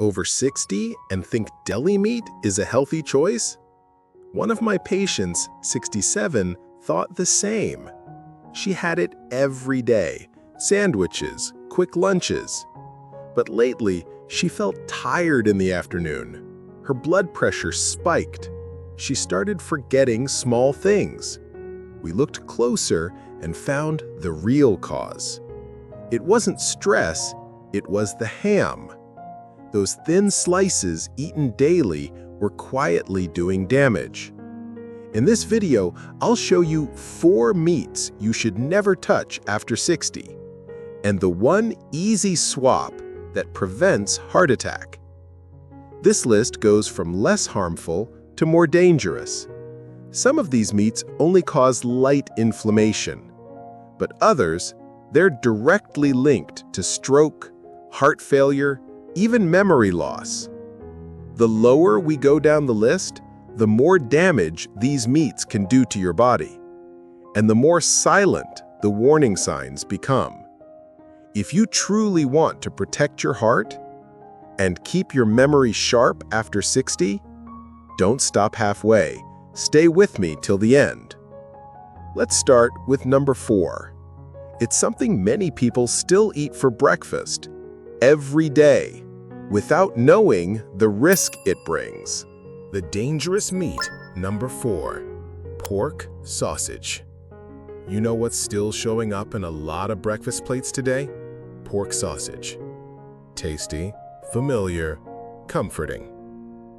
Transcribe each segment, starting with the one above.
Over 60 and think deli meat is a healthy choice? One of my patients, 67, thought the same. She had it every day, sandwiches, quick lunches. But lately, she felt tired in the afternoon. Her blood pressure spiked. She started forgetting small things. We looked closer and found the real cause. It wasn't stress, it was the ham. Those thin slices eaten daily were quietly doing damage. In this video, I'll show you 4 meats you should never touch after 60, and the one easy swap that prevents heart attack. This list goes from less harmful to more dangerous. Some of these meats only cause light inflammation, but others, they're directly linked to stroke, heart failure, even memory loss. The lower we go down the list, the more damage these meats can do to your body, and the more silent the warning signs become. If you truly want to protect your heart and keep your memory sharp after 60, don't stop halfway. Stay with me till the end. Let's start with number 4. It's something many people still eat for breakfast every day without knowing the risk it brings. The dangerous meat, number 4, pork sausage. You know what's still showing up in a lot of breakfast plates today? Pork sausage. Tasty, familiar, comforting.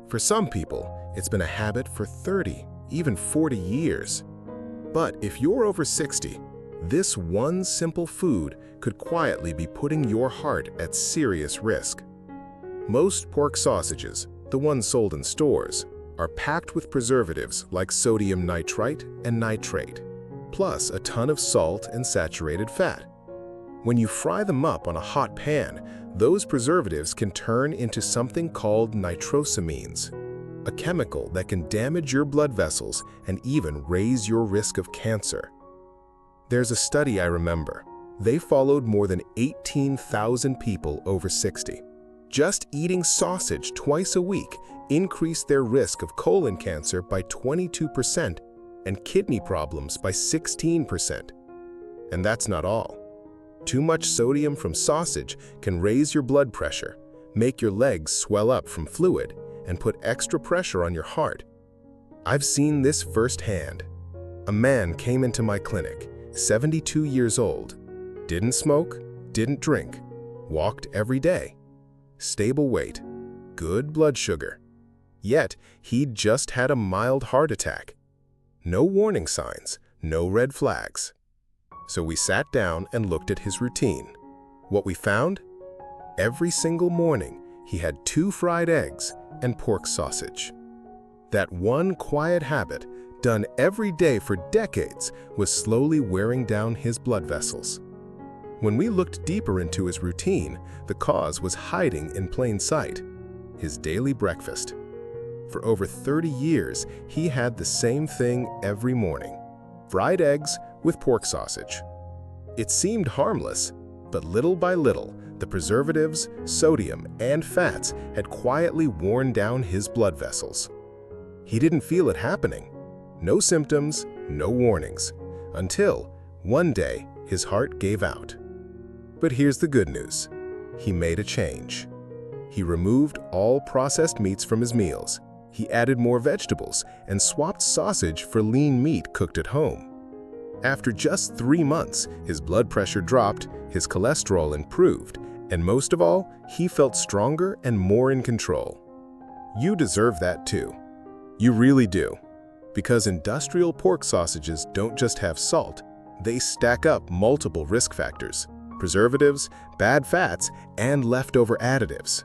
For some people, it's been a habit for 30, even 40 years. But if you're over 60, this one simple food could quietly be putting your heart at serious risk. Most pork sausages, the ones sold in stores, are packed with preservatives like sodium nitrite and nitrate, plus a ton of salt and saturated fat. When you fry them up on a hot pan, those preservatives can turn into something called nitrosamines, a chemical that can damage your blood vessels and even raise your risk of cancer. There's a study I remember. They followed more than 18,000 people over 60. Just eating sausage twice a week increased their risk of colon cancer by 22% and kidney problems by 16%. And that's not all. Too much sodium from sausage can raise your blood pressure, make your legs swell up from fluid, and put extra pressure on your heart. I've seen this firsthand. A man came into my clinic, 72 years old, didn't smoke, didn't drink, walked every day, stable weight, good blood sugar. Yet, he'd just had a mild heart attack. No warning signs, no red flags. So we sat down and looked at his routine. What we found? Every single morning, he had 2 fried eggs and pork sausage. That one quiet habit, done every day for decades, was slowly wearing down his blood vessels. When we looked deeper into his routine, the cause was hiding in plain sight: his daily breakfast. For over 30 years, he had the same thing every morning: fried eggs with pork sausage. It seemed harmless, but little by little, the preservatives, sodium, and fats had quietly worn down his blood vessels. He didn't feel it happening. No symptoms, no warnings, until one day his heart gave out. But here's the good news. He made a change. He removed all processed meats from his meals. He added more vegetables and swapped sausage for lean meat cooked at home. After just 3 months, his blood pressure dropped, his cholesterol improved, and most of all, he felt stronger and more in control. You deserve that too. You really do. Because industrial pork sausages don't just have salt, they stack up multiple risk factors: preservatives, bad fats, and leftover additives.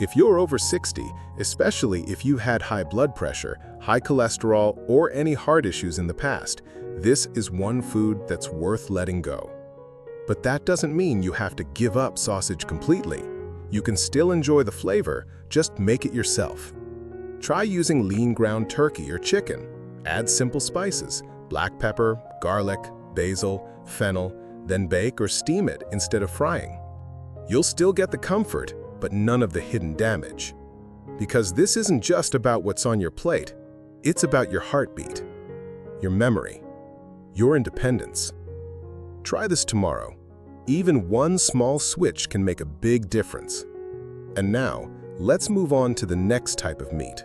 If you're over 60, especially if you had high blood pressure, high cholesterol, or any heart issues in the past, this is one food that's worth letting go. But that doesn't mean you have to give up sausage completely. You can still enjoy the flavor, just make it yourself. Try using lean ground turkey or chicken. Add simple spices: black pepper, garlic, basil, fennel, then bake or steam it instead of frying. You'll still get the comfort, but none of the hidden damage. Because this isn't just about what's on your plate, it's about your heartbeat, your memory, your independence. Try this tomorrow. Even one small switch can make a big difference. And now, let's move on to the next type of meat.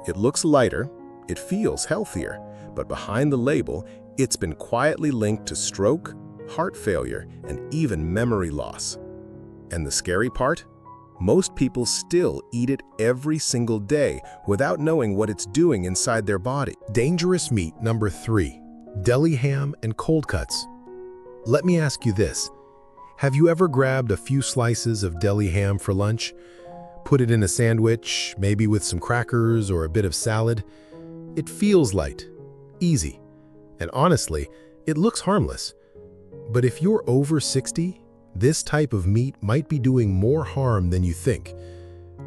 It looks lighter, it feels healthier, but behind the label, it's been quietly linked to stroke, heart failure, and even memory loss. And the scary part? Most people still eat it every single day without knowing what it's doing inside their body. Dangerous meat number 3, deli ham and cold cuts. Let me ask you this. Have you ever grabbed a few slices of deli ham for lunch? Put it in a sandwich, maybe with some crackers or a bit of salad? It feels light, easy, and honestly, it looks harmless. But if you're over 60, this type of meat might be doing more harm than you think.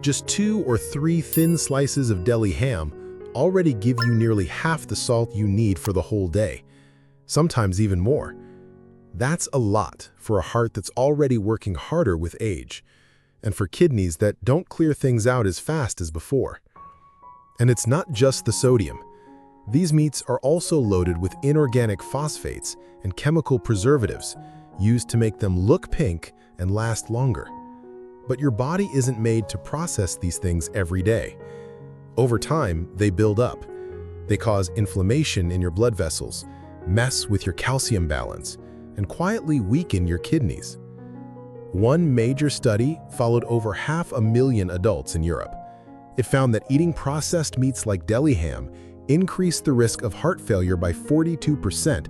Just 2 or 3 thin slices of deli ham already give you nearly half the salt you need for the whole day, sometimes even more. That's a lot for a heart that's already working harder with age, and for kidneys that don't clear things out as fast as before. And it's not just the sodium. These meats are also loaded with inorganic phosphates and chemical preservatives used to make them look pink and last longer. But your body isn't made to process these things every day. Over time, they build up. They cause inflammation in your blood vessels, mess with your calcium balance, and quietly weaken your kidneys. One major study followed over 500,000 adults in Europe. It found that eating processed meats like deli ham increased the risk of heart failure by 42%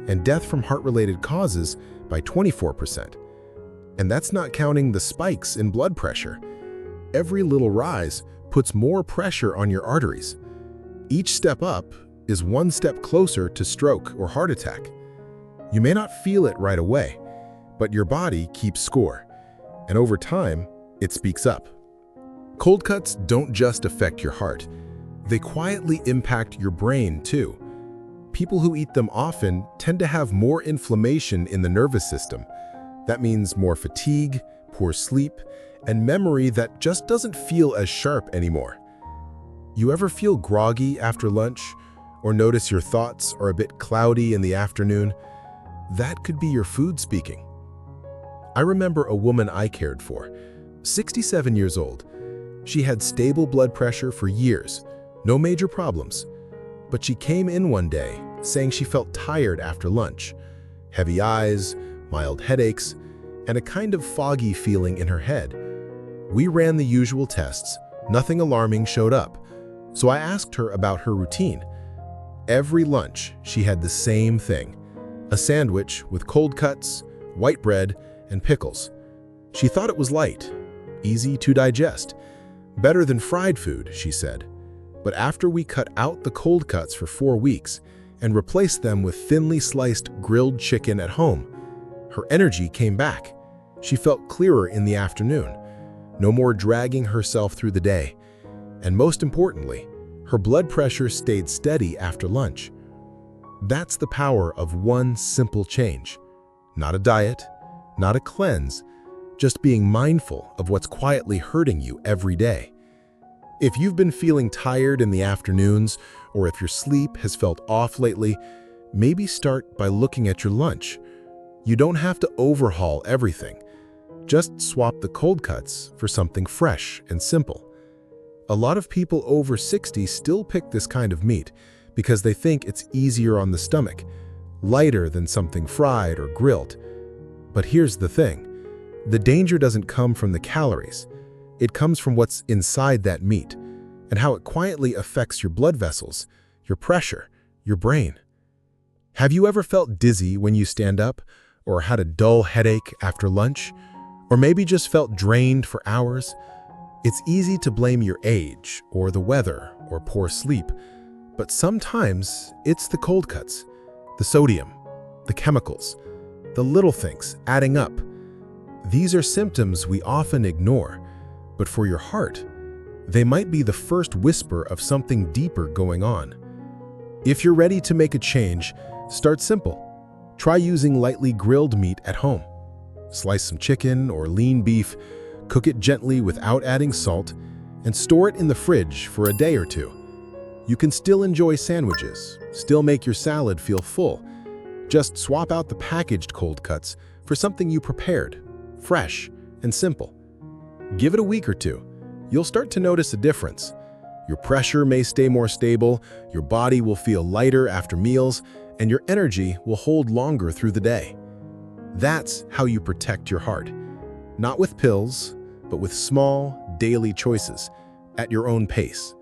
and death from heart-related causes by 24%. And that's not counting the spikes in blood pressure. Every little rise puts more pressure on your arteries. Each step up is one step closer to stroke or heart attack. You may not feel it right away, but your body keeps score, and over time, it speaks up. Cold cuts don't just affect your heart. They quietly impact your brain too. People who eat them often tend to have more inflammation in the nervous system. That means more fatigue, poor sleep, and memory that just doesn't feel as sharp anymore. You ever feel groggy after lunch, or notice your thoughts are a bit cloudy in the afternoon? That could be your food speaking. I remember a woman I cared for, 67 years old. She had stable blood pressure for years, no major problems. But she came in one day saying she felt tired after lunch, heavy eyes, mild headaches, and a kind of foggy feeling in her head. We ran the usual tests, nothing alarming showed up, so I asked her about her routine. Every lunch, she had the same thing, a sandwich with cold cuts, white bread, and pickles. She thought it was light, easy to digest, better than fried food, she said. But after we cut out the cold cuts for 4 weeks and replaced them with thinly sliced grilled chicken at home, her energy came back. She felt clearer in the afternoon, no more dragging herself through the day. And most importantly, her blood pressure stayed steady after lunch. That's the power of one simple change. Not a diet, not a cleanse, just being mindful of what's quietly hurting you every day. If you've been feeling tired in the afternoons, or if your sleep has felt off lately, maybe start by looking at your lunch. You don't have to overhaul everything. Just swap the cold cuts for something fresh and simple. A lot of people over 60 still pick this kind of meat because they think it's easier on the stomach, lighter than something fried or grilled. But here's the thing. The danger doesn't come from the calories. It comes from what's inside that meat and how it quietly affects your blood vessels, your pressure, your brain. Have you ever felt dizzy when you stand up, or had a dull headache after lunch, or maybe just felt drained for hours? It's easy to blame your age, or the weather, or poor sleep, but sometimes it's the cold cuts, the sodium, the chemicals, the little things adding up. These are symptoms we often ignore, but for your heart, they might be the first whisper of something deeper going on. If you're ready to make a change, start simple. Try using lightly grilled meat at home. Slice some chicken or lean beef, Cook it gently without adding salt and store it in the fridge for a day or two. You can still enjoy sandwiches, still make your salad feel full. Just swap out the packaged cold cuts for something you prepared, fresh and simple. Give it a week or two. You'll start to notice a difference. Your pressure may stay more stable, your body will feel lighter after meals, and your energy will hold longer through the day. That's how you protect your heart. Not with pills, but with small, daily choices, at your own pace.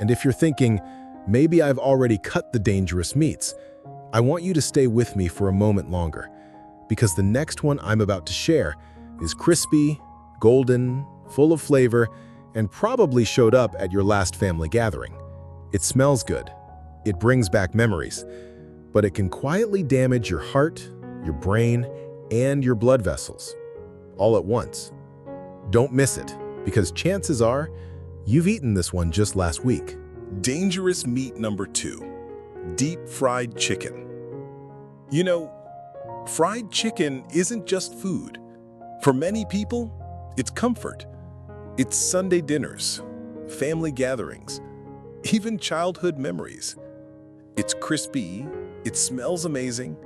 And if you're thinking, maybe I've already cut the dangerous meats, I want you to stay with me for a moment longer, because the next one I'm about to share is crispy, golden, full of flavor, and probably showed up at your last family gathering. It smells good, it brings back memories, but it can quietly damage your heart, your brain, and your blood vessels, all at once. Don't miss it, because chances are you've eaten this one just last week. Dangerous meat number 2, deep fried chicken. You know, fried chicken isn't just food. For many people, it's comfort. It's Sunday dinners, family gatherings, even childhood memories. It's crispy, it smells amazing,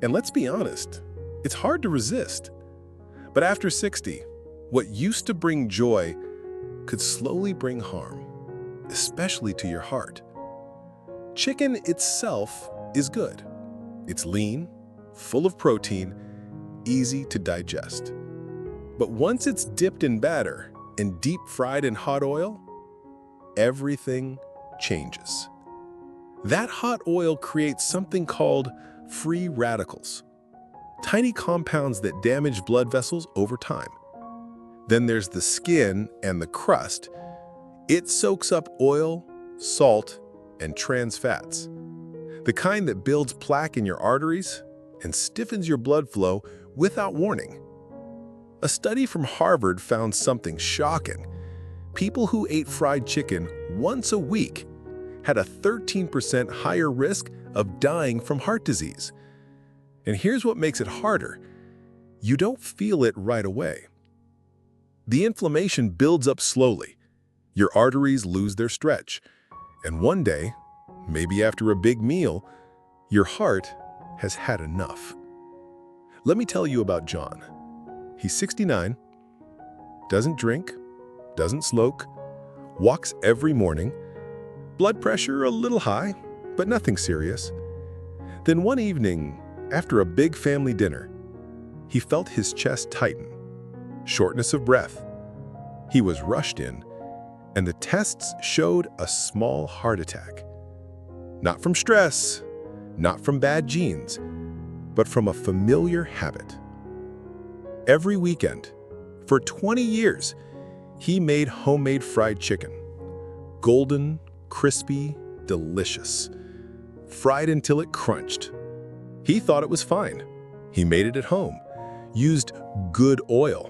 and let's be honest, it's hard to resist. But after 60, what used to bring joy could slowly bring harm, especially to your heart. Chicken itself is good. It's lean, full of protein, easy to digest. But once it's dipped in batter and deep fried in hot oil, everything changes. That hot oil creates something called free radicals, tiny compounds that damage blood vessels over time. Then there's the skin and the crust. It soaks up oil, salt, and trans fats, the kind that builds plaque in your arteries and stiffens your blood flow without warning. A study from Harvard found something shocking. People who ate fried chicken once a week had a 13% higher risk of dying from heart disease. And here's what makes it harder. You don't feel it right away. The inflammation builds up slowly. Your arteries lose their stretch. And one day, maybe after a big meal, your heart has had enough. Let me tell you about John. He's 69, doesn't drink, doesn't smoke, walks every morning, blood pressure a little high, but nothing serious. Then one evening, after a big family dinner, he felt his chest tighten, shortness of breath. He was rushed in, and the tests showed a small heart attack. Not from stress, not from bad genes, but from a familiar habit. Every weekend, for 20 years, he made homemade fried chicken. Golden, crispy, delicious. Fried until it crunched. He thought it was fine. He made it at home, used good oil.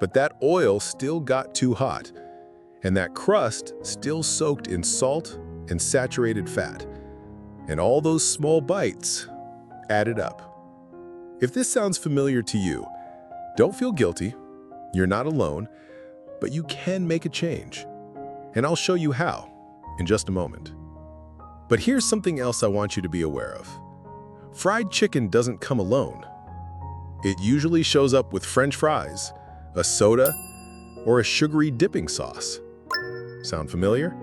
But that oil still got too hot, and that crust still soaked in salt and saturated fat. And all those small bites added up. If this sounds familiar to you, don't feel guilty. You're not alone, but you can make a change. And I'll show you how in just a moment. But here's something else I want you to be aware of. Fried chicken doesn't come alone. It usually shows up with French fries, a soda, or a sugary dipping sauce. Sound familiar?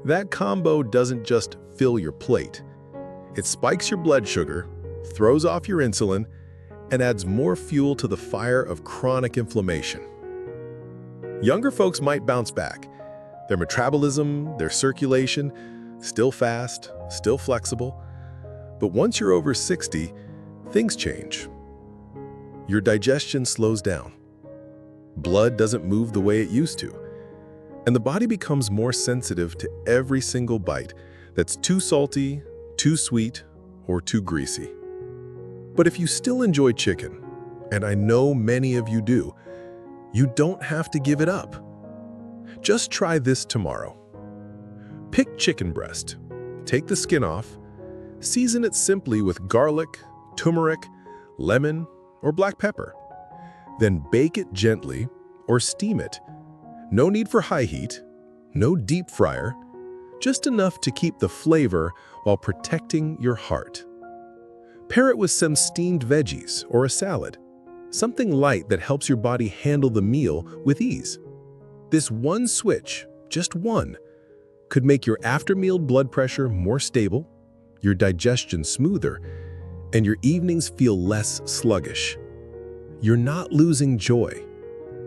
That combo doesn't just fill your plate. It spikes your blood sugar, throws off your insulin, and adds more fuel to the fire of chronic inflammation. Younger folks might bounce back. Their metabolism, their circulation, still fast, still flexible. But once you're over 60, things change. Your digestion slows down. Blood doesn't move the way it used to. And the body becomes more sensitive to every single bite that's too salty, too sweet, or too greasy. But if you still enjoy chicken, and I know many of you do, you don't have to give it up. Just try this tomorrow. Pick chicken breast, take the skin off, season it simply with garlic, turmeric, lemon, or black pepper. Then bake it gently or steam it. No need for high heat, no deep fryer, just enough to keep the flavor while protecting your heart. Pair it with some steamed veggies or a salad, something light that helps your body handle the meal with ease. This one switch, just one, could make your after-meal blood pressure more stable, your digestion smoother, and your evenings feel less sluggish. You're not losing joy,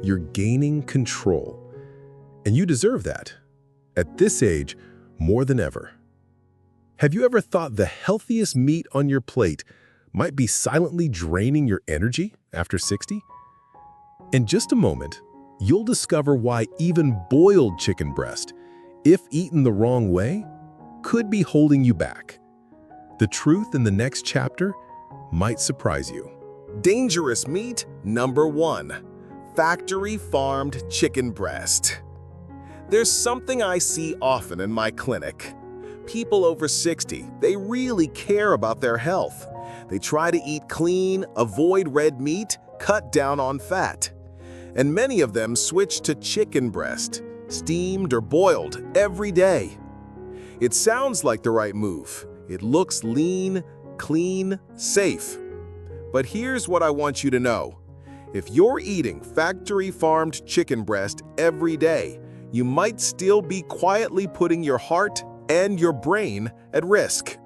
you're gaining control. And you deserve that, at this age, more than ever. Have you ever thought the healthiest meat on your plate might be silently draining your energy after 60? In just a moment, you'll discover why even boiled chicken breast, if eaten the wrong way, could be holding you back. The truth in the next chapter might surprise you. Dangerous meat number 1. Factory-farmed chicken breast. There's something I see often in my clinic. People over 60, they really care about their health. They try to eat clean, avoid red meat, cut down on fat. And many of them switch to chicken breast, steamed or boiled, every day. It sounds like the right move. It looks lean, clean, safe. But here's what I want you to know. If you're eating factory-farmed chicken breast every day, you might still be quietly putting your heart and your brain at risk.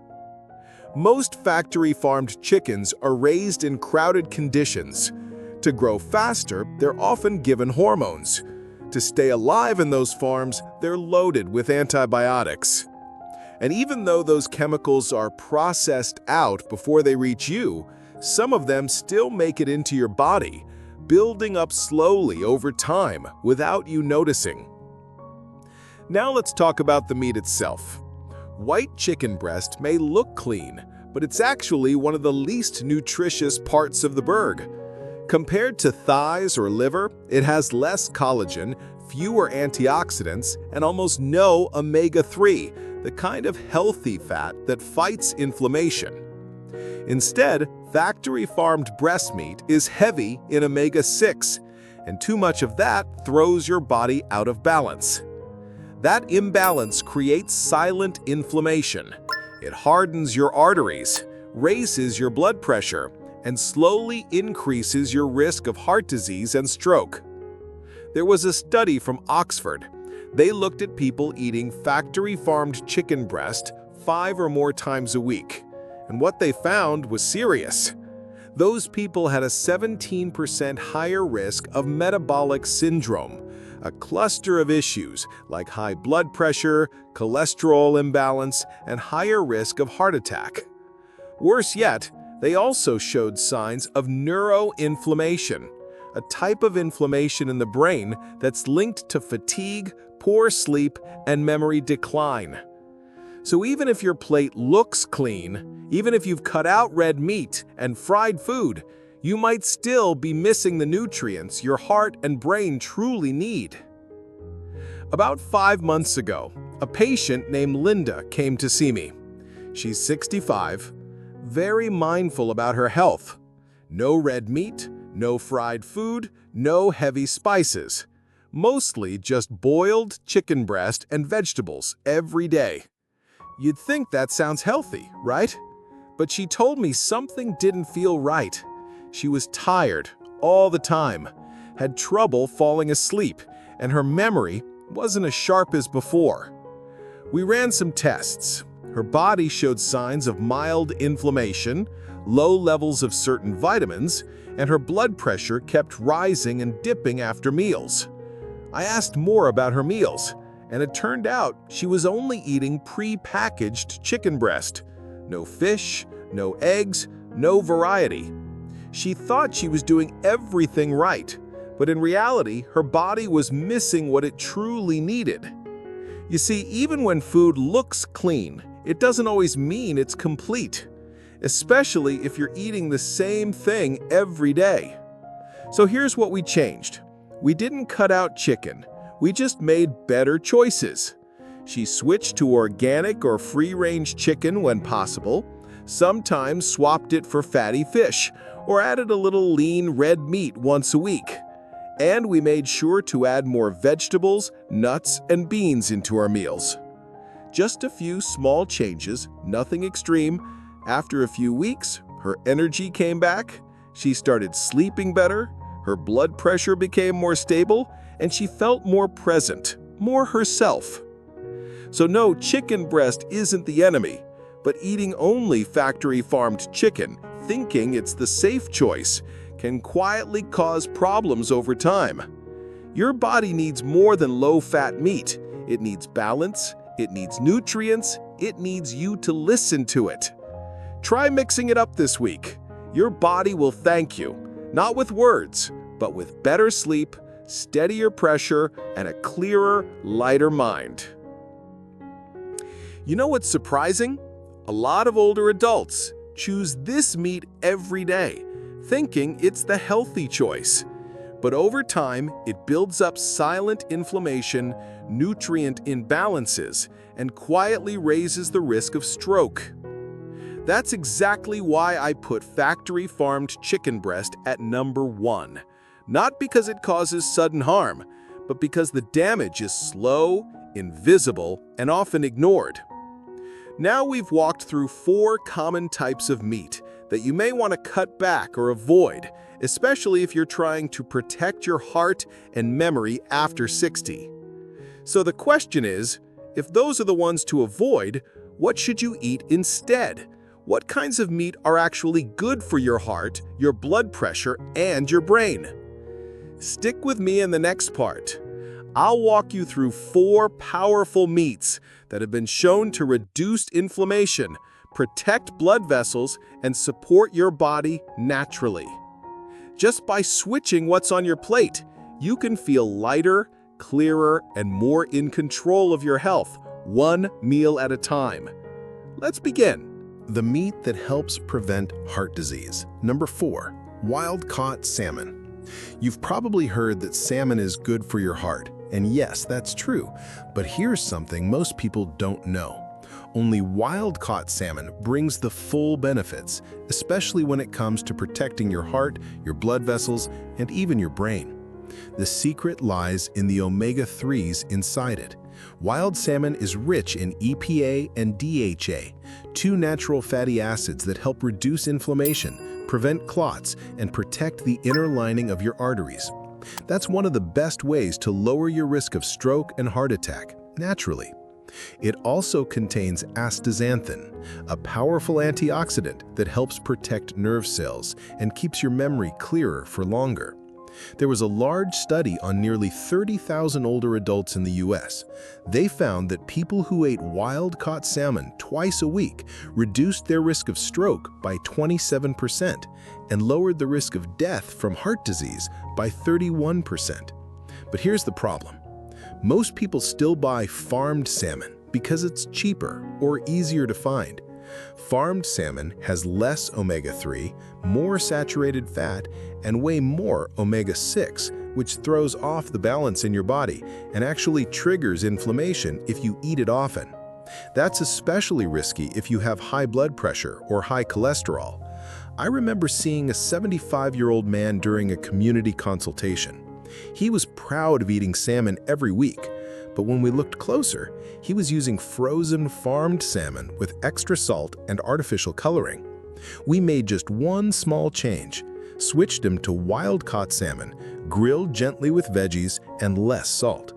Most factory-farmed chickens are raised in crowded conditions. To grow faster, they're often given hormones. To stay alive in those farms, they're loaded with antibiotics. And even though those chemicals are processed out before they reach you, some of them still make it into your body, building up slowly over time without you noticing. Now let's talk about the meat itself. White chicken breast may look clean, but it's actually one of the least nutritious parts of the bird. Compared to thighs or liver, it has less collagen, fewer antioxidants, and almost no omega-3, the kind of healthy fat that fights inflammation. Instead, factory-farmed breast meat is heavy in omega-6, and too much of that throws your body out of balance. That imbalance creates silent inflammation. It hardens your arteries, raises your blood pressure, and slowly increases your risk of heart disease and stroke. There was a study from Oxford. They looked at people eating factory-farmed chicken breast 5 or more times a week, and what they found was serious. Those people had a 17% higher risk of metabolic syndrome, a cluster of issues like high blood pressure, cholesterol imbalance, and higher risk of heart attack. Worse yet, they also showed signs of neuroinflammation, a type of inflammation in the brain that's linked to fatigue, poor sleep, and memory decline. So even if your plate looks clean, even if you've cut out red meat and fried food, you might still be missing the nutrients your heart and brain truly need. About 5 months ago, a patient named Linda came to see me. She's 65, very mindful about her health. No red meat, no fried food, no heavy spices. Mostly just boiled chicken breast and vegetables every day. You'd think that sounds healthy, right? But she told me something didn't feel right. She was tired all the time, had trouble falling asleep, and her memory wasn't as sharp as before. We ran some tests. Her body showed signs of mild inflammation, low levels of certain vitamins, and her blood pressure kept rising and dipping after meals. I asked more about her meals, and it turned out she was only eating pre-packaged chicken breast. No fish, no eggs, no variety. She thought she was doing everything right, but in reality, her body was missing what it truly needed. You see, even when food looks clean, it doesn't always mean it's complete, especially if you're eating the same thing every day. So here's what we changed. We didn't cut out chicken, we just made better choices. She switched to organic or free-range chicken when possible, Sometimes swapped it for fatty fish, or added a little lean red meat once a week. And we made sure to add more vegetables, nuts, and beans into our meals. Just a few small changes, nothing extreme. After a few weeks, her energy came back, she started sleeping better, her blood pressure became more stable, and she felt more present, more herself. So no, chicken breast isn't the enemy, but eating only factory-farmed chicken, thinking it's the safe choice, can quietly cause problems over time. Your body needs more than low-fat meat. It needs balance, it needs nutrients, it needs you to listen to it. Try mixing it up this week. Your body will thank you, not with words, but with better sleep, steadier pressure, and a clearer, lighter mind. You know what's surprising? A lot of older adults choose this meat every day, thinking it's the healthy choice. But over time, it builds up silent inflammation, nutrient imbalances, and quietly raises the risk of stroke. That's exactly why I put factory-farmed chicken breast at number 1. Not because it causes sudden harm, but because the damage is slow, invisible, and often ignored. Now we've walked through 4 common types of meat that you may want to cut back or avoid, especially if you're trying to protect your heart and memory after 60. So the question is, if those are the ones to avoid, what should you eat instead? What kinds of meat are actually good for your heart, your blood pressure, and your brain? Stick with me in the next part. I'll walk you through 4 powerful meats that have been shown to reduce inflammation, protect blood vessels, and support your body naturally. Just by switching what's on your plate, you can feel lighter, clearer, and more in control of your health, one meal at a time. Let's begin. The meat that helps prevent heart disease. Number 4, wild-caught salmon. You've probably heard that salmon is good for your heart, and yes, that's true. But here's something most people don't know. Only wild-caught salmon brings the full benefits, especially when it comes to protecting your heart, your blood vessels, and even your brain. The secret lies in the omega-3s inside it. Wild salmon is rich in EPA and DHA, 2 natural fatty acids that help reduce inflammation, prevent clots, and protect the inner lining of your arteries. That's one of the best ways to lower your risk of stroke and heart attack, naturally. It also contains astaxanthin, a powerful antioxidant that helps protect nerve cells and keeps your memory clearer for longer. There was a large study on nearly 30,000 older adults in the US. They found that people who ate wild-caught salmon twice a week reduced their risk of stroke by 27% and lowered the risk of death from heart disease by 31%. But here's the problem. Most people still buy farmed salmon because it's cheaper or easier to find. Farmed salmon has less omega-3, more saturated fat, and way more omega-6, which throws off the balance in your body and actually triggers inflammation if you eat it often. That's especially risky if you have high blood pressure or high cholesterol. I remember seeing a 75-year-old man during a community consultation. He was proud of eating salmon every week, but when we looked closer, he was using frozen farmed salmon with extra salt and artificial coloring. We made just one small change, switched him to wild-caught salmon, grilled gently with veggies and less salt.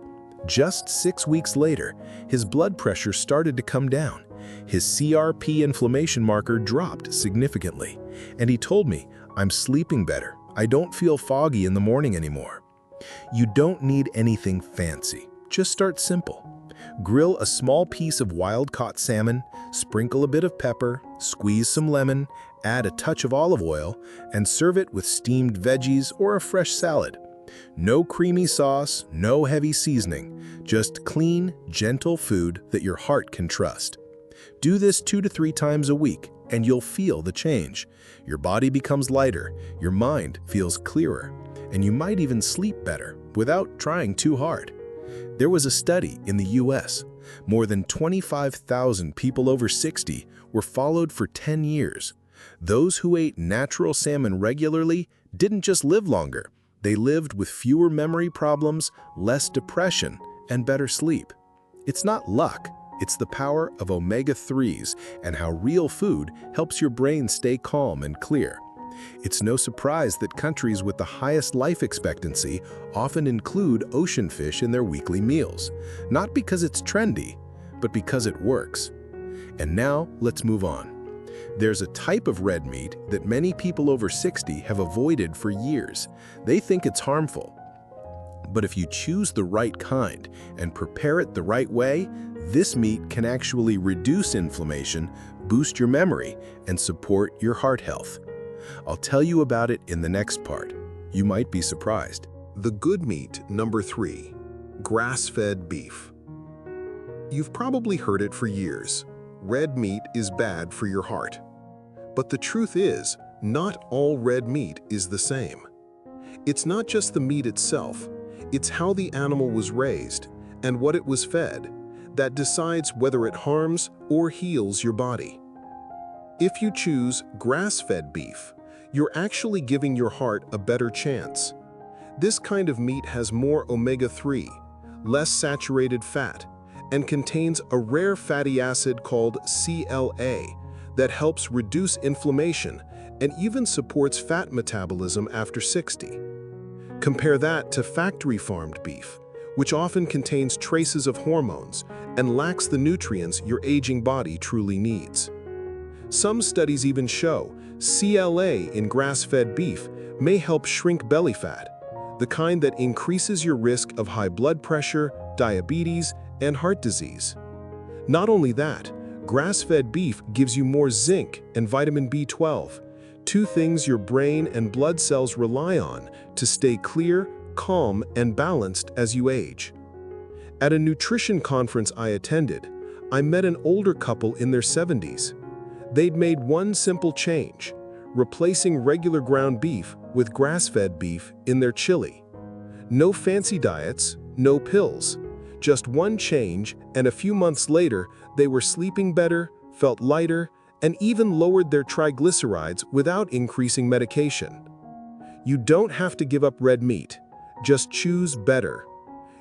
Just 6 weeks later, his blood pressure started to come down. His CRP inflammation marker dropped significantly, and he told me, "I'm sleeping better. I don't feel foggy in the morning anymore." You don't need anything fancy. Just start simple. Grill a small piece of wild-caught salmon, sprinkle a bit of pepper, squeeze some lemon, add a touch of olive oil, and serve it with steamed veggies or a fresh salad. No creamy sauce, no heavy seasoning, just clean, gentle food that your heart can trust. Do this 2 to 3 times a week, and you'll feel the change. Your body becomes lighter, your mind feels clearer, and you might even sleep better without trying too hard. There was a study in the US. More than 25,000 people over 60 were followed for 10 years. Those who ate natural salmon regularly didn't just live longer. They lived with fewer memory problems, less depression, and better sleep. It's not luck. It's the power of omega-3s and how real food helps your brain stay calm and clear. It's no surprise that countries with the highest life expectancy often include ocean fish in their weekly meals, not because it's trendy, but because it works. And now, let's move on. There's a type of red meat that many people over 60 have avoided for years. They think it's harmful. But if you choose the right kind and prepare it the right way, this meat can actually reduce inflammation, boost your memory, and support your heart health. I'll tell you about it in the next part. You might be surprised. The good meat, number 3, grass-fed beef. You've probably heard it for years. Red meat is bad for your heart. But the truth is, not all red meat is the same. It's not just the meat itself, it's how the animal was raised and what it was fed that decides whether it harms or heals your body. If you choose grass-fed beef, you're actually giving your heart a better chance. This kind of meat has more omega-3, less saturated fat, and contains a rare fatty acid called CLA that helps reduce inflammation and even supports fat metabolism after 60. Compare that to factory-farmed beef, which often contains traces of hormones and lacks the nutrients your aging body truly needs. Some studies even show CLA in grass-fed beef may help shrink belly fat, the kind that increases your risk of high blood pressure, diabetes, and heart disease. Not only that, grass-fed beef gives you more zinc and vitamin B12, two things your brain and blood cells rely on to stay clear, calm, and balanced as you age. At a nutrition conference I attended, I met an older couple in their 70s. They'd made one simple change, replacing regular ground beef with grass-fed beef in their chili. No fancy diets, no pills, just one change, and a few months later, they were sleeping better, felt lighter, and even lowered their triglycerides without increasing medication. You don't have to give up red meat, just choose better.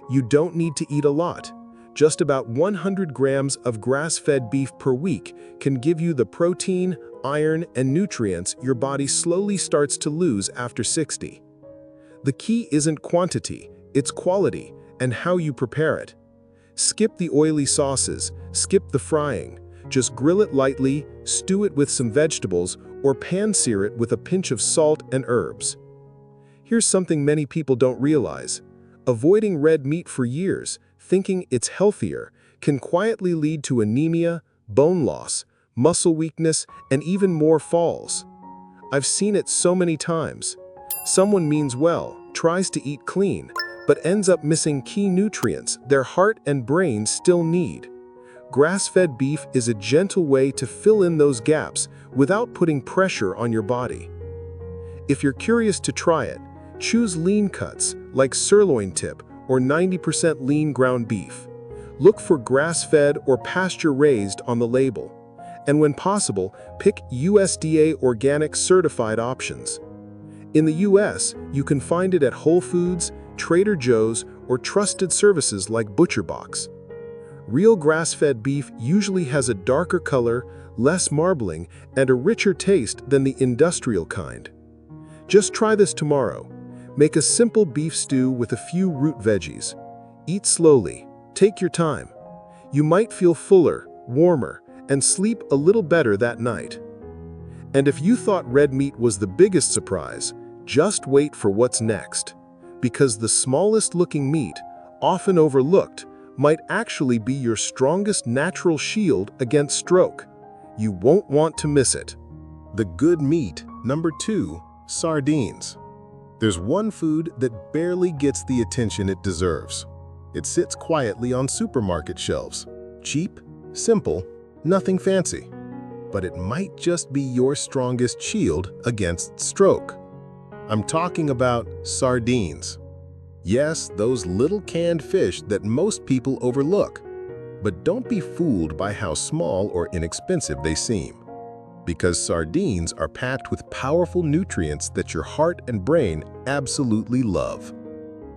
You don't need to eat a lot. Just about 100 grams of grass-fed beef per week can give you the protein, iron, and nutrients your body slowly starts to lose after 60. The key isn't quantity, it's quality and how you prepare it. Skip the oily sauces, skip the frying. Just grill it lightly, stew it with some vegetables, or pan-sear it with a pinch of salt and herbs. Here's something many people don't realize. Avoiding red meat for years, thinking it's healthier, can quietly lead to anemia, bone loss, muscle weakness, and even more falls. I've seen it so many times. Someone means well, tries to eat clean, but ends up missing key nutrients their heart and brain still need. Grass-fed beef is a gentle way to fill in those gaps without putting pressure on your body. If you're curious to try it, choose lean cuts like sirloin tip or 90% lean ground beef. Look for grass-fed or pasture-raised on the label. And when possible, pick USDA organic certified options. In the US, you can find it at Whole Foods, Trader Joe's, or trusted services like ButcherBox. Real grass-fed beef usually has a darker color, less marbling, and a richer taste than the industrial kind. Just try this tomorrow. Make a simple beef stew with a few root veggies. Eat slowly. Take your time. You might feel fuller, warmer, and sleep a little better that night. And if you thought red meat was the biggest surprise, just wait for what's next. Because the smallest looking meat, often overlooked, might actually be your strongest natural shield against stroke. You won't want to miss it. The good meat, number 2, sardines. There's one food that barely gets the attention it deserves. It sits quietly on supermarket shelves. Cheap, simple, nothing fancy. But it might just be your strongest shield against stroke. I'm talking about sardines. Yes, those little canned fish that most people overlook. But don't be fooled by how small or inexpensive they seem. Because sardines are packed with powerful nutrients that your heart and brain absolutely love.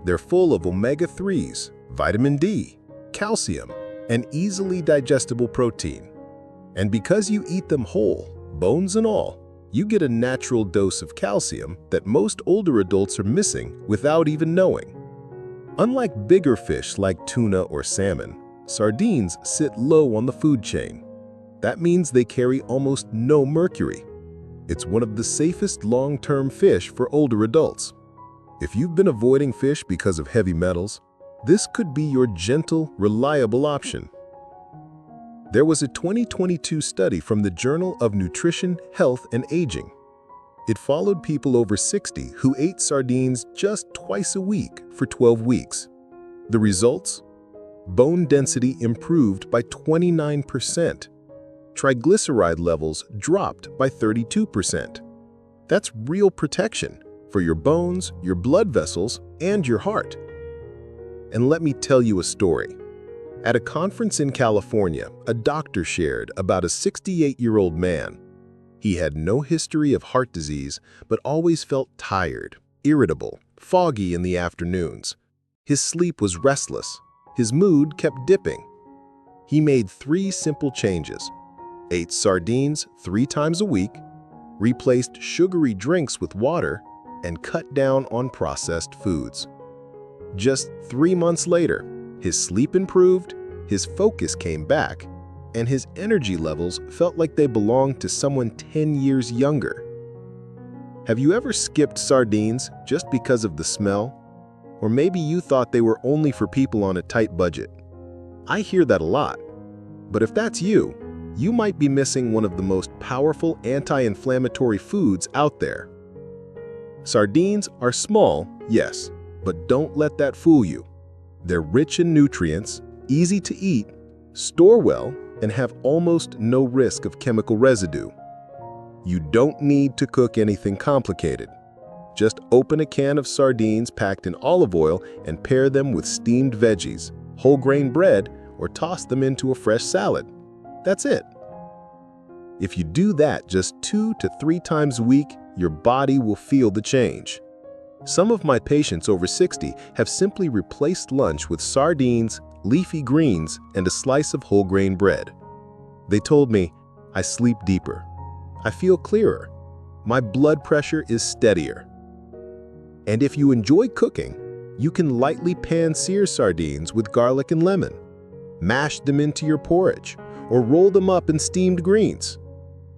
They're full of omega-3s, vitamin D, calcium, and easily digestible protein. And because you eat them whole, bones and all, you get a natural dose of calcium that most older adults are missing without even knowing. Unlike bigger fish like tuna or salmon, sardines sit low on the food chain. That means they carry almost no mercury. It's one of the safest long-term fish for older adults. If you've been avoiding fish because of heavy metals, this could be your gentle, reliable option. There was a 2022 study from the Journal of Nutrition, Health, and Aging. It followed people over 60 who ate sardines just twice a week for 12 weeks. The results? Bone density improved by 29%. Triglyceride levels dropped by 32%. That's real protection for your bones, your blood vessels, and your heart. And let me tell you a story. At a conference in California, a doctor shared about a 68-year-old man. He had no history of heart disease, but always felt tired, irritable, foggy in the afternoons. His sleep was restless. His mood kept dipping. He made 3 simple changes: ate sardines 3 times a week, replaced sugary drinks with water, and cut down on processed foods. Just 3 months later, his sleep improved, his focus came back, and his energy levels felt like they belonged to someone 10 years younger. Have you ever skipped sardines just because of the smell? Or maybe you thought they were only for people on a tight budget. I hear that a lot. But if that's you, you might be missing one of the most powerful anti-inflammatory foods out there. Sardines are small, yes, but don't let that fool you. They're rich in nutrients, easy to eat, store well, and have almost no risk of chemical residue. You don't need to cook anything complicated. Just open a can of sardines packed in olive oil and pair them with steamed veggies, whole grain bread, or toss them into a fresh salad. That's it. If you do that just 2 to 3 times a week, your body will feel the change. Some of my patients over 60 have simply replaced lunch with sardines, leafy greens, and a slice of whole grain bread. They told me, "I sleep deeper. I feel clearer. My blood pressure is steadier." And if you enjoy cooking, you can lightly pan-sear sardines with garlic and lemon. Mash them into your porridge, or roll them up in steamed greens.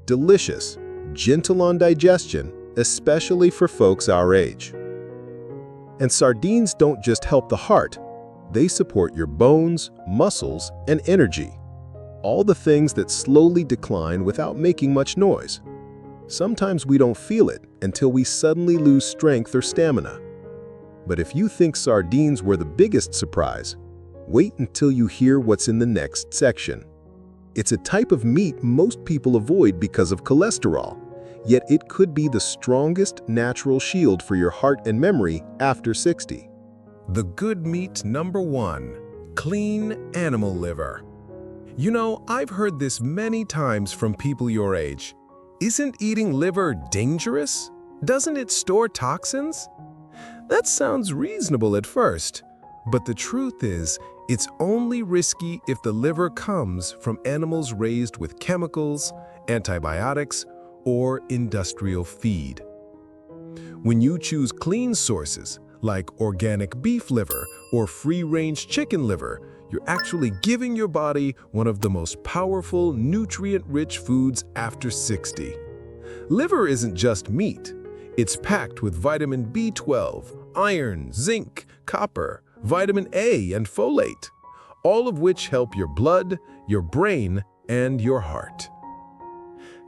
Delicious, gentle on digestion, especially for folks our age. And sardines don't just help the heart, they support your bones, muscles, and energy. All the things that slowly decline without making much noise. Sometimes we don't feel it until we suddenly lose strength or stamina. But if you think sardines were the biggest surprise, wait until you hear what's in the next section. It's a type of meat most people avoid because of cholesterol, yet it could be the strongest natural shield for your heart and memory after 60. The good meat number 1, clean animal liver. You know, I've heard this many times from people your age. Isn't eating liver dangerous? Doesn't it store toxins? That sounds reasonable at first, but the truth is, it's only risky if the liver comes from animals raised with chemicals, antibiotics, or industrial feed. When you choose clean sources, like organic beef liver or free-range chicken liver, you're actually giving your body one of the most powerful, nutrient-rich foods after 60. Liver isn't just meat. It's packed with vitamin B12, iron, zinc, copper, vitamin A, and folate, all of which help your blood, your brain, and your heart.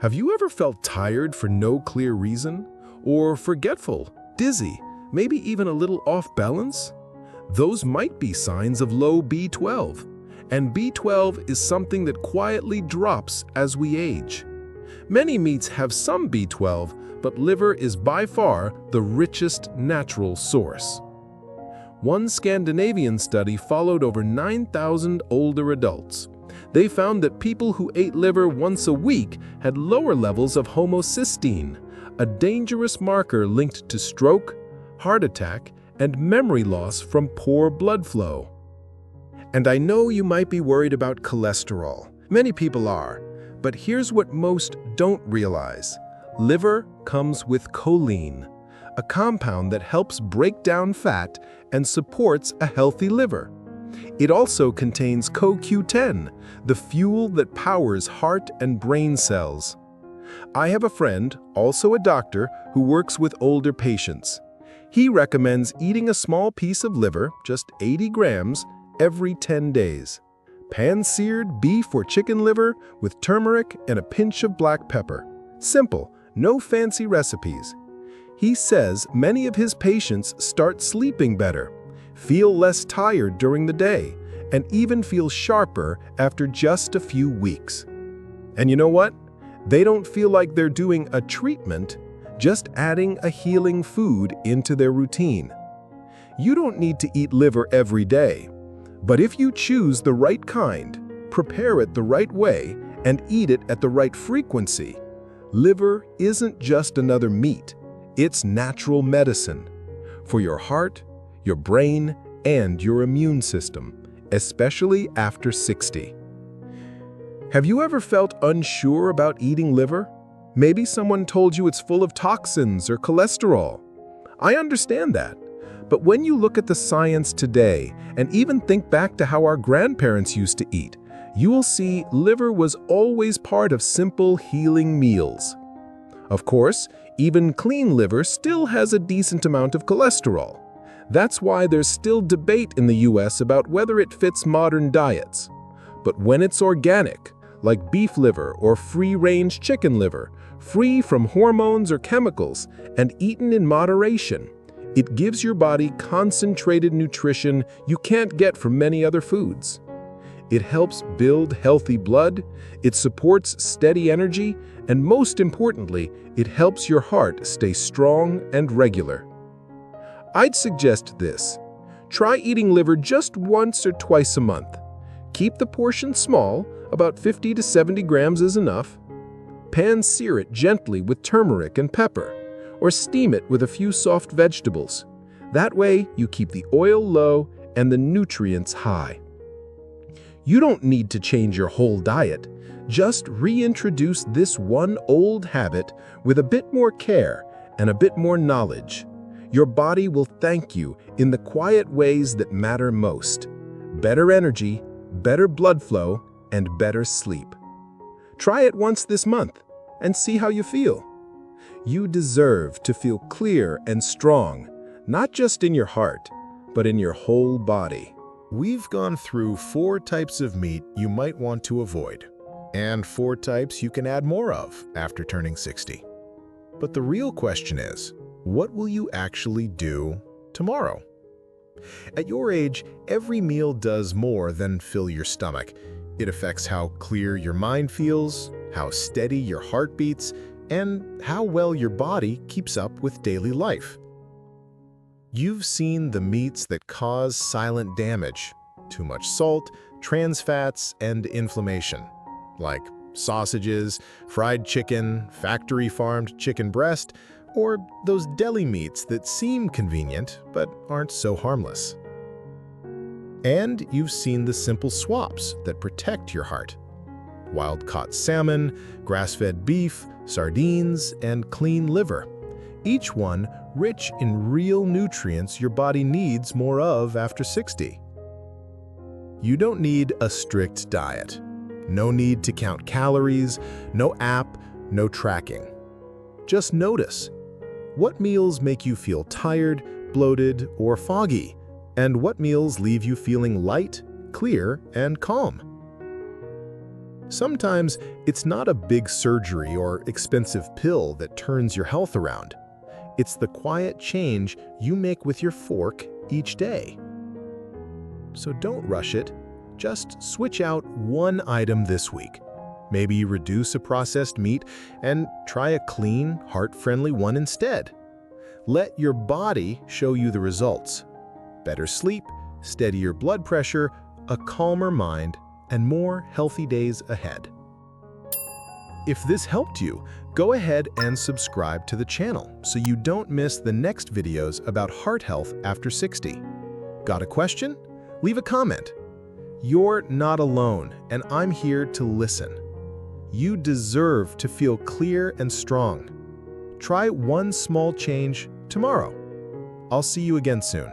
Have you ever felt tired for no clear reason? Or forgetful, dizzy, maybe even a little off balance? Those might be signs of low B12, and B12 is something that quietly drops as we age. Many meats have some B12, but liver is by far the richest natural source. One Scandinavian study followed over 9,000 older adults. They found that people who ate liver once a week had lower levels of homocysteine, a dangerous marker linked to stroke, heart attack, and memory loss from poor blood flow. And I know you might be worried about cholesterol. Many people are. But here's what most don't realize. Liver comes with choline, a compound that helps break down fat and supports a healthy liver. It also contains CoQ10, the fuel that powers heart and brain cells. I have a friend, also a doctor, who works with older patients. He recommends eating a small piece of liver, just 80 grams, every 10 days. Pan-seared beef or chicken liver with turmeric and a pinch of black pepper. Simple, no fancy recipes. He says many of his patients start sleeping better, feel less tired during the day, and even feel sharper after just a few weeks. And you know what? They don't feel like they're doing a treatment, just adding a healing food into their routine. You don't need to eat liver every day. But if you choose the right kind, prepare it the right way, and eat it at the right frequency, liver isn't just another meat, it's natural medicine for your heart, your brain, and your immune system, especially after 60. Have you ever felt unsure about eating liver? Maybe someone told you it's full of toxins or cholesterol. I understand that. But when you look at the science today and even think back to how our grandparents used to eat, you will see liver was always part of simple healing meals. Of course, even clean liver still has a decent amount of cholesterol. That's why there's still debate in the US about whether it fits modern diets. But when it's organic, like beef liver or free-range chicken liver, free from hormones or chemicals, and eaten in moderation, it gives your body concentrated nutrition you can't get from many other foods. It helps build healthy blood, it supports steady energy, and most importantly, it helps your heart stay strong and regular. I'd suggest this. Try eating liver just once or twice a month. Keep the portion small, about 50 to 70 grams is enough. Pan-sear it gently with turmeric and pepper, or steam it with a few soft vegetables. That way, you keep the oil low and the nutrients high. You don't need to change your whole diet. Just reintroduce this one old habit with a bit more care and a bit more knowledge. Your body will thank you in the quiet ways that matter most. Better energy, better blood flow, and better sleep. Try it once this month and see how you feel. You deserve to feel clear and strong, not just in your heart, but in your whole body. We've gone through 4 types of meat you might want to avoid, and 4 types you can add more of after turning 60. But the real question is, what will you actually do tomorrow? At your age, every meal does more than fill your stomach. It affects how clear your mind feels, how steady your heart beats, and how well your body keeps up with daily life. You've seen the meats that cause silent damage, too much salt, trans fats, and inflammation, like sausages, fried chicken, factory-farmed chicken breast, or those deli meats that seem convenient but aren't so harmless. And you've seen the simple swaps that protect your heart. Wild-caught salmon, grass-fed beef, sardines, and clean liver. Each one rich in real nutrients your body needs more of after 60. You don't need a strict diet. No need to count calories, no app, no tracking. Just notice. What meals make you feel tired, bloated, or foggy? And what meals leave you feeling light, clear, and calm? Sometimes it's not a big surgery or expensive pill that turns your health around. It's the quiet change you make with your fork each day. So don't rush it. Just switch out one item this week. Maybe reduce a processed meat and try a clean, heart-friendly one instead. Let your body show you the results. better sleep, steadier blood pressure, a calmer mind, and more healthy days ahead. If this helped you, go ahead and subscribe to the channel so you don't miss the next videos about heart health after 60. Got a question? Leave a comment. You're not alone, and I'm here to listen. You deserve to feel clear and strong. Try one small change tomorrow. I'll see you again soon.